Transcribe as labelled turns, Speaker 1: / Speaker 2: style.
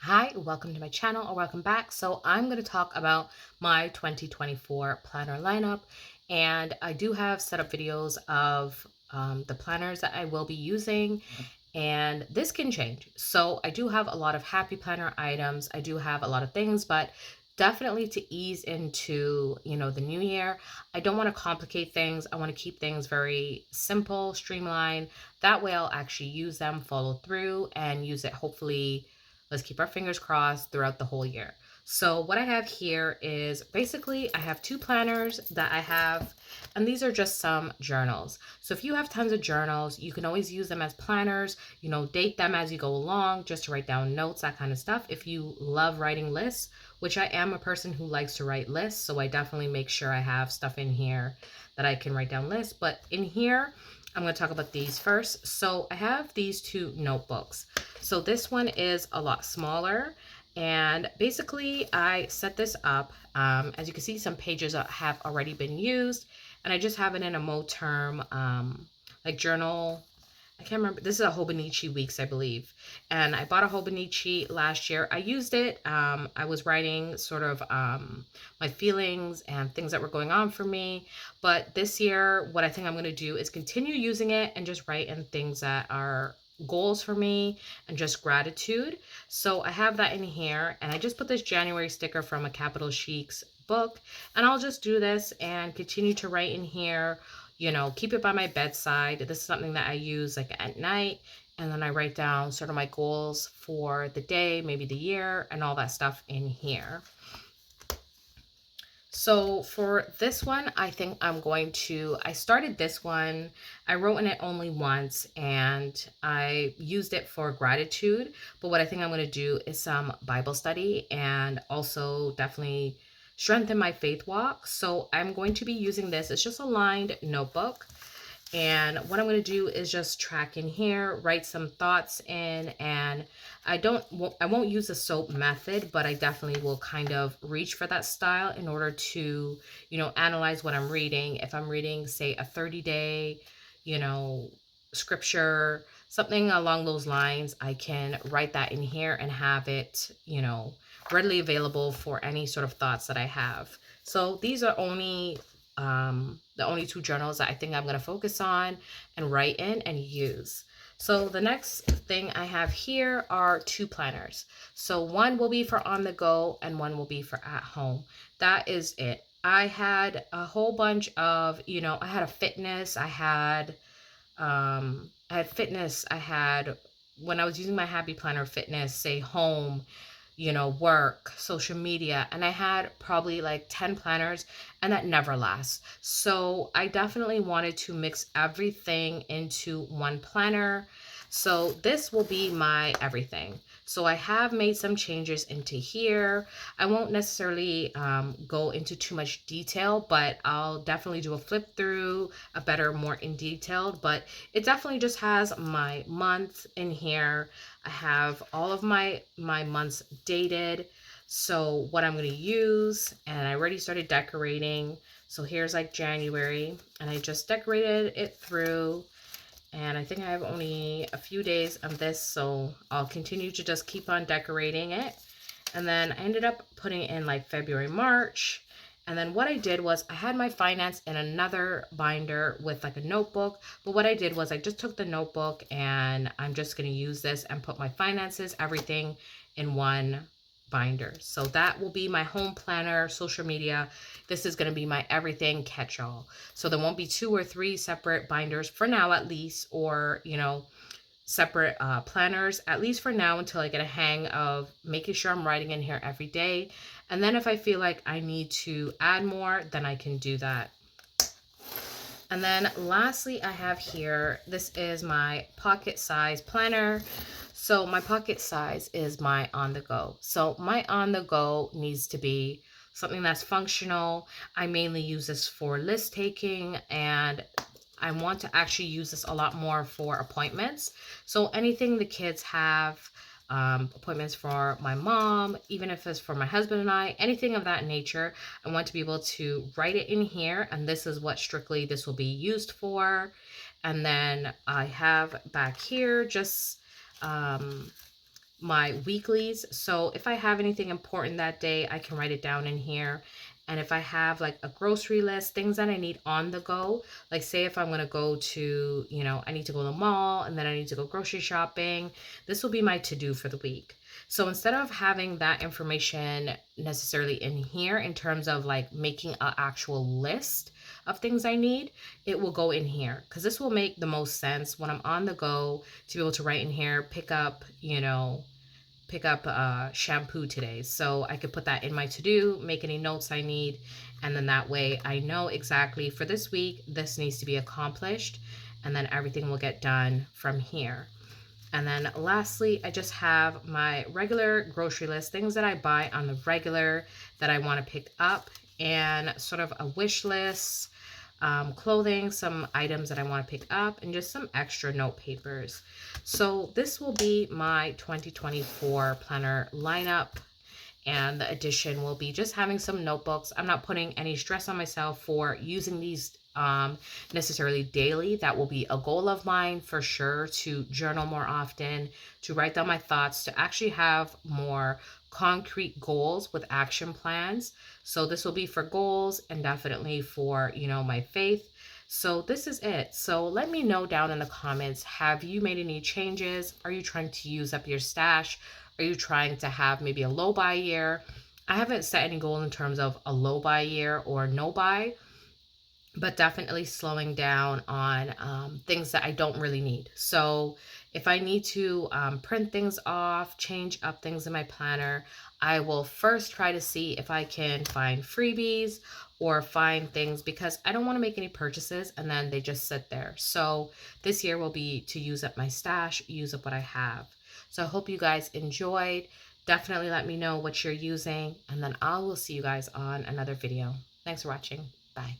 Speaker 1: Hi, welcome to my channel or welcome back. So I'm going to talk about my 2024 planner lineup, and I do have set up videos of the planners that I will be using, and this can change. So I do have a lot of happy planner items. I do have a lot of things, but definitely to ease into, the new year, I don't want to complicate things. I want to keep things very simple, streamlined. That way I'll actually use them, follow through, and use it hopefully. Let's keep our fingers crossed throughout the whole year. So what I have here is basically I have two planners that I have, and these are just some journals. So if you have tons of journals, you can always use them as planners, date them as you go along, just to write down notes, that kind of stuff. If you love writing lists, which I am a person who likes to write lists, so I definitely make sure I have stuff in here that I can write down lists. But in here, I'm going to talk about these first. So I have these two notebooks. So this one is a lot smaller, and basically I set this up. As you can see, some pages have already been used, and I just have it in a term like journal. I can't remember. This is a Hobonichi Weeks, I believe. And I bought a Hobonichi last year. I used it. I was writing sort of my feelings and things that were going on for me. But this year, what I think I'm going to do is continue using it and just write in things that are goals for me and just gratitude. So I have that in here. And I just put this January sticker from a Capital Chic's book. And I'll just do this and continue to write in here, keep it by my bedside. This is something that I use like at night. And then I write down sort of my goals for the day, maybe the year, and all that stuff in here. So for this one, I think I started this one, I wrote in it only once, and I used it for gratitude. But what I think I'm going to do is some Bible study and also definitely strengthen my faith walk. So I'm going to be using this. It's just a lined notebook. And what I'm going to do is just track in here, write some thoughts in, and I won't use the soap method, but I definitely will kind of reach for that style in order to, analyze what I'm reading. If I'm reading, say, a 30-day, scripture, something along those lines, I can write that in here and have it, readily available for any sort of thoughts that I have. So these are the only two journals that I think I'm going to focus on and write in and use. So the next thing I have here are two planners. So one will be for on the go and one will be for at home. That is it. I had a whole bunch of, I had a fitness, I had when I was using my happy planner fitness, say home, work, social media, and I had probably like 10 planners, and that never lasts. So I definitely wanted to mix everything into one planner. So this will be my everything. So I have made some changes into here. I won't necessarily go into too much detail, but I'll definitely do a flip through, a better, more in detailed, but it definitely just has my month in here. I have all of my months dated. So what I'm going to use, and I already started decorating. So here's like January, and I just decorated it through. And I think I have only a few days of this, so I'll continue to just keep on decorating it. And then I ended up putting it in like February, March. And then what I did was I had my finance in another binder with like a notebook. But what I did was I just took the notebook and I'm just going to use this and put my finances, everything in one binder. So that will be my home planner, social media. This is going to be my everything catch-all. So there won't be 2 or 3 separate binders for now, at least, or, separate planners, at least for now, until I get a hang of making sure I'm writing in here every day. And then if I feel like I need to add more, then I can do that. And then lastly, I have here, this is my pocket size planner. So my pocket size is my on the go. So my on the go needs to be something that's functional. I mainly use this for list taking, and I want to actually use this a lot more for appointments. So anything the kids have, appointments for my mom, even if it's for my husband and I, anything of that nature, I want to be able to write it in here. And this is what strictly this will be used for. And then I have back here just my weeklies. So if I have anything important that day, I can write it down in here. And if I have like a grocery list, things that I need on the go, like say if I'm going to go to, I need to go to the mall and then I need to go grocery shopping, this will be my to-do for the week. So instead of having that information necessarily in here in terms of like making an actual list of things I need, it will go in here because this will make the most sense when I'm on the go to be able to write in here, pick up shampoo today. So I could put that in my to-do, make any notes I need, and then that way I know exactly for this week, this needs to be accomplished, and then everything will get done from here. And then lastly, I just have my regular grocery list, things that I buy on the regular that I want to pick up, and sort of a wish list, clothing, some items that I want to pick up, and just some extra note papers. So this will be my 2024 planner lineup. And the addition will be just having some notebooks. I'm not putting any stress on myself for using these necessarily daily. That will be a goal of mine for sure, to journal more often, to write down my thoughts, to actually have more concrete goals with action plans. So this will be for goals and definitely for, my faith. So this is it. So let me know down in the comments, have you made any changes? Are you trying to use up your stash? Are you trying to have maybe a low buy year? I haven't set any goal in terms of a low buy year or no buy, but definitely slowing down on things that I don't really need. So if I need to print things off, change up things in my planner, I will first try to see if I can find freebies or find things, because I don't want to make any purchases and then they just sit there. So this year will be to use up my stash, use up what I have. So I hope you guys enjoyed. Definitely let me know what you're using, and then I will see you guys on another video. Thanks for watching. Bye.